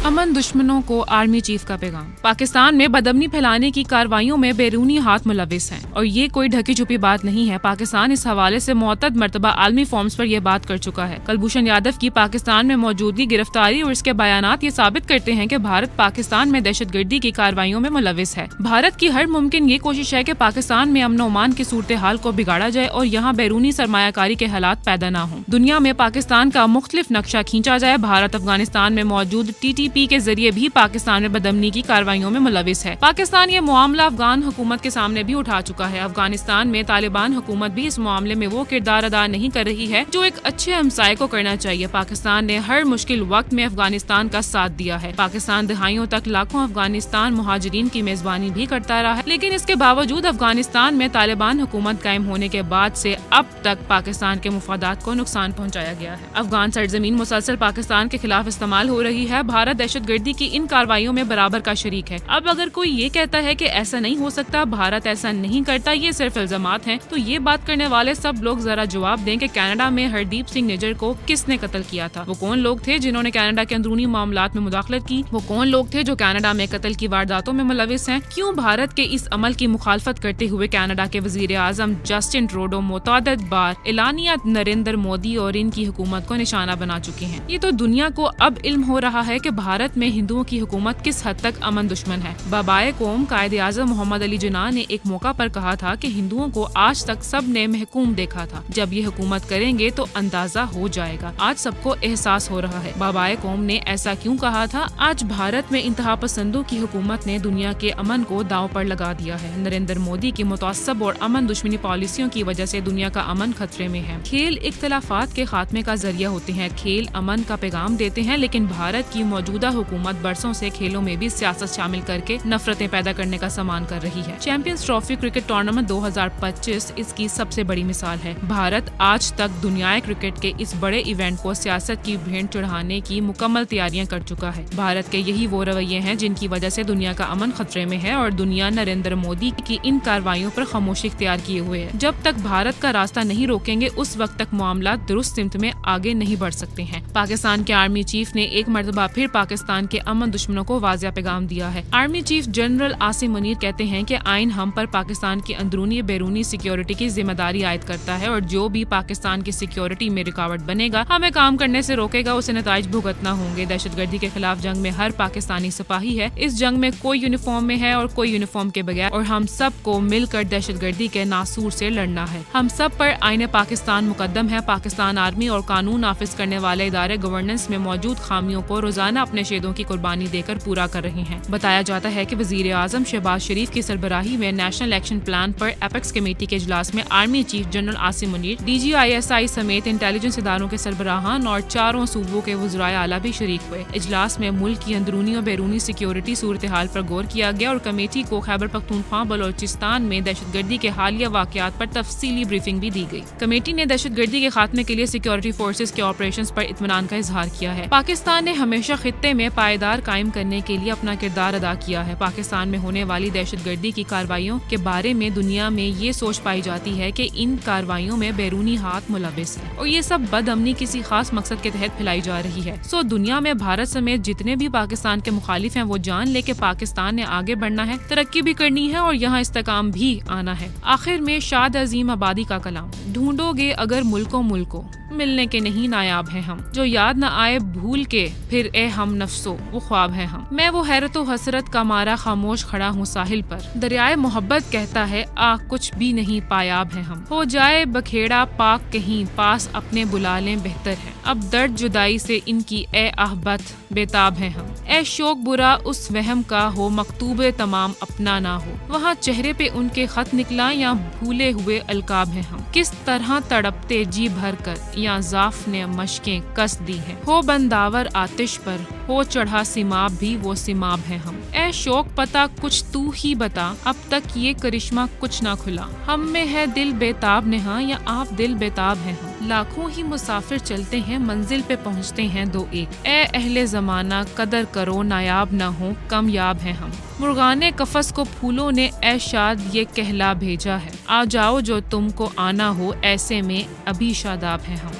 امن دشمنوں کو آرمی چیف کا پیغام۔ پاکستان میں بدامنی پھیلانے کی کارروائیوں میں بیرونی ہاتھ ملوث ہیں اور یہ کوئی ڈھکی چھپی بات نہیں ہے۔ پاکستان اس حوالے سے معتد مرتبہ عالمی فورمز پر یہ بات کر چکا ہے۔ کلبھوشن یادو کی پاکستان میں موجودگی، گرفتاری اور اس کے بیانات یہ ثابت کرتے ہیں کہ بھارت پاکستان میں دہشت گردی کی کارروائیوں میں ملوث ہے۔ بھارت کی ہر ممکن یہ کوشش ہے کہ پاکستان میں امن و امان کی صورتحال کو بگاڑا جائے اور یہاں بیرونی سرمایہ کاری کے حالات پیدا نہ ہوں۔ دنیا میں پاکستان کا مختلف نقشہ کھینچا جائے۔ بھارت افغانستان میں موجود TTP کے ذریعے بھی پاکستان میں بدامنی کی کارروائیوں میں ملوث ہے۔ پاکستان یہ معاملہ افغان حکومت کے سامنے بھی اٹھا چکا ہے۔ افغانستان میں طالبان حکومت بھی اس معاملے میں وہ کردار ادا نہیں کر رہی ہے جو ایک اچھے ہمسائے کو کرنا چاہیے۔ پاکستان نے ہر مشکل وقت میں افغانستان کا ساتھ دیا ہے۔ پاکستان دہائیوں تک لاکھوں افغانستان مہاجرین کی میزبانی بھی کرتا رہا ہے، لیکن اس کے باوجود افغانستان میں طالبان حکومت قائم ہونے کے بعد سے اب تک پاکستان کے مفادات کو نقصان پہنچایا گیا ہے۔ افغان سرزمین مسلسل پاکستان کے خلاف استعمال ہو رہی ہے۔ بھارت دہشت گردی کی ان کارروائیوں میں برابر کا شریک ہے۔ اب اگر کوئی یہ کہتا ہے کہ ایسا نہیں ہو سکتا، بھارت ایسا نہیں کرتا، یہ صرف الزامات ہیں، تو یہ بات کرنے والے سب لوگ ذرا جواب دیں کہ کینیڈا میں ہردیپ سنگھ نجر کو کس نے قتل کیا تھا؟ وہ کون لوگ تھے جنہوں نے کینیڈا کے اندرونی معاملات میں مداخلت کی؟ وہ کون لوگ تھے جو کینیڈا میں قتل کی وارداتوں میں ملوث ہیں؟ کیوں بھارت کے اس عمل کی مخالفت کرتے ہوئے کینیڈا کے وزیر اعظم جسٹن ٹروڈو متعدد بار اعلانیہ نریندر مودی اور ان کی حکومت کو نشانہ بنا چکے ہیں؟ یہ تو دنیا کو اب علم ہو رہا ہے کہ بھارت میں ہندوؤں کی حکومت کس حد تک امن دشمن ہے۔ بابائے قوم قائد اعظم محمد علی جناح نے ایک موقع پر کہا تھا کہ ہندوؤں کو آج تک سب نے محکوم دیکھا تھا، جب یہ حکومت کریں گے تو اندازہ ہو جائے گا۔ آج سب کو احساس ہو رہا ہے۔ بابائے قوم نے ایسا کیوں کہا تھا؟ آج بھارت میں انتہا پسندوں کی حکومت نے دنیا کے امن کو داؤ پر لگا دیا ہے۔ نریندر مودی کی متعصب اور امن دشمنی پالیسیوں کی وجہ سے دنیا کا امن خطرے میں ہے۔ کھیل اختلافات کے خاتمے کا ذریعہ ہوتے ہیں، کھیل امن کا پیغام دیتے ہیں، لیکن بھارت کی موجودہ حکومت برسوں سے کھیلوں میں بھی سیاست شامل کر کے نفرتیں پیدا کرنے کا سامان کر رہی ہے۔ چیمپئنز ٹرافی کرکٹ ٹورنامنٹ 2025 اس کی سب سے بڑی مثال ہے۔ بھارت آج تک دنیائے کرکٹ کے اس بڑے ایونٹ کو سیاست کی بھینٹ چڑھانے کی مکمل تیاریاں کر چکا ہے۔ بھارت کے یہی وہ رویے ہیں جن کی وجہ سے دنیا کا امن خطرے میں ہے اور دنیا نریندر مودی کی ان کارروائیوں پر خاموشی اختیار کیے ہوئے ہے۔ جب تک بھارت کا راستہ نہیں روکیں گے، اس وقت تک معاملات درست سمت میں آگے نہیں بڑھ سکتے ہیں۔ پاکستان کے آرمی چیف نے ایک مرتبہ پھر پاکستان کے امن دشمنوں کو واضح پیغام دیا ہے۔ Army chief general Asim Munir کہتے ہیں کہ آئین ہم پر پاکستان کی اندرونی بیرونی سیکیورٹی کی ذمہ داری عائد کرتا ہے اور جو بھی پاکستان کی سیکیورٹی میں رکاوٹ بنے گا، ہمیں کام کرنے سے روکے گا، اسے نتائج بھگتنا ہوں گے۔ دہشت گردی کے خلاف جنگ میں ہر پاکستانی سپاہی ہے۔ اس جنگ میں کوئی یونیفارم میں ہے اور کوئی یونیفارم کے بغیر، اور ہم سب کو مل کر دہشت گردی کے ناسور سے لڑنا ہے۔ ہم سب پر آئین پاکستان مقدم ہے۔ پاکستان آرمی اور قانون نافذ کرنے والے ادارے گورننس میں موجود خامیوں کو روزانہ اپنے شہیدوں کی قربانی دے کر پورا کر رہے ہیں۔ بتایا جاتا ہے کہ وزیر اعظم شہباز شریف کی سربراہی میں نیشنل ایکشن پلان پر ایپیکس کمیٹی کے اجلاس میں army chief general Asim Munir, DGISI سمیت انٹیلیجنس اداروں کے سربراہان اور چاروں صوبوں کے وزرائے اعلیٰ بھی شریک ہوئے۔ اجلاس میں ملک کی اندرونی اور بیرونی سیکیورٹی صورتحال پر غور کیا گیا اور کمیٹی کو خیبر پختونخوا بلوچستان میں دہشت گردی کے حالیہ واقعات پر تفصیلی بریفنگ بھی دی گئی۔ کمیٹی نے دہشت گردی کے خاتمے کے لیے سیکیورٹی فورسز کے آپریشنز پر اطمینان کا اظہار کیا ہے۔ پاکستان نے ہمیشہ خطے میں پائیدار قائم کرنے کے لیے اپنا کردار ادا کیا ہے۔ پاکستان میں ہونے والی دہشت گردی کی کارروائیوں کے بارے میں دنیا میں یہ سوچ پائی جاتی ہے کہ ان کارروائیوں میں بیرونی ہاتھ ملوث ہے اور یہ سب بد امنی کسی خاص مقصد کے تحت پھیلائی جا رہی ہے۔ دنیا میں بھارت سمیت جتنے بھی پاکستان کے مخالف ہیں وہ جان لے کہ پاکستان نے آگے بڑھنا ہے، ترقی بھی کرنی ہے اور یہاں استحکام بھی آنا ہے۔ آخر میں شاد عظیم آبادی کا کلام، ڈھونڈو گے اگر ملکوں ملنے کے نہیں نایاب ہیں ہم، جو یاد نہ آئے بھول کے پھر اے ہم نفسو وہ خواب ہے ہم۔ میں وہ حیرت و حسرت کا مارا خاموش کھڑا ہوں ساحل پر، دریائے محبت کہتا ہے کچھ بھی نہیں پایاب ہے ہم، ہو جائے بکھیڑا پاک کہیں پاس اپنے بلا لیں بہتر ہے، اب درد جدائی سے ان کی اے آہبت بےتاب ہے ہم، اے شوق برا اس وہم کا ہو مکتوب تمام اپنا نہ ہو، وہاں چہرے پہ ان کے خط نکلا یا بھولے ہوئے القاب ہیں ہم، کس طرح تڑپتے جی بھر کر یا ضعف نے مشقیں کس دی ہے، ہو بنداور آتش پر ہو چڑھا سماب بھی وہ سماب ہے ہم، اے شوق پتا کچھ تو ہی بتا اب تک یہ کرشمہ کچھ نہ کھلا، ہم میں ہے دل بےتاب نہاں یا آپ دل بےتاب ہیں ہم، لاکھوں ہی مسافر چلتے ہیں منزل پہ پہنچتے ہیں دو ایک، اے اہل زمانہ قدر کرو نایاب نہ ہو کامیاب ہیں ہم، مرغانے قفس کو پھولوں نے اے شاد یہ کہلا بھیجا ہے، آ جاؤ جو تم کو آنا ہو ایسے میں ابھی شاداب ہیں ہم۔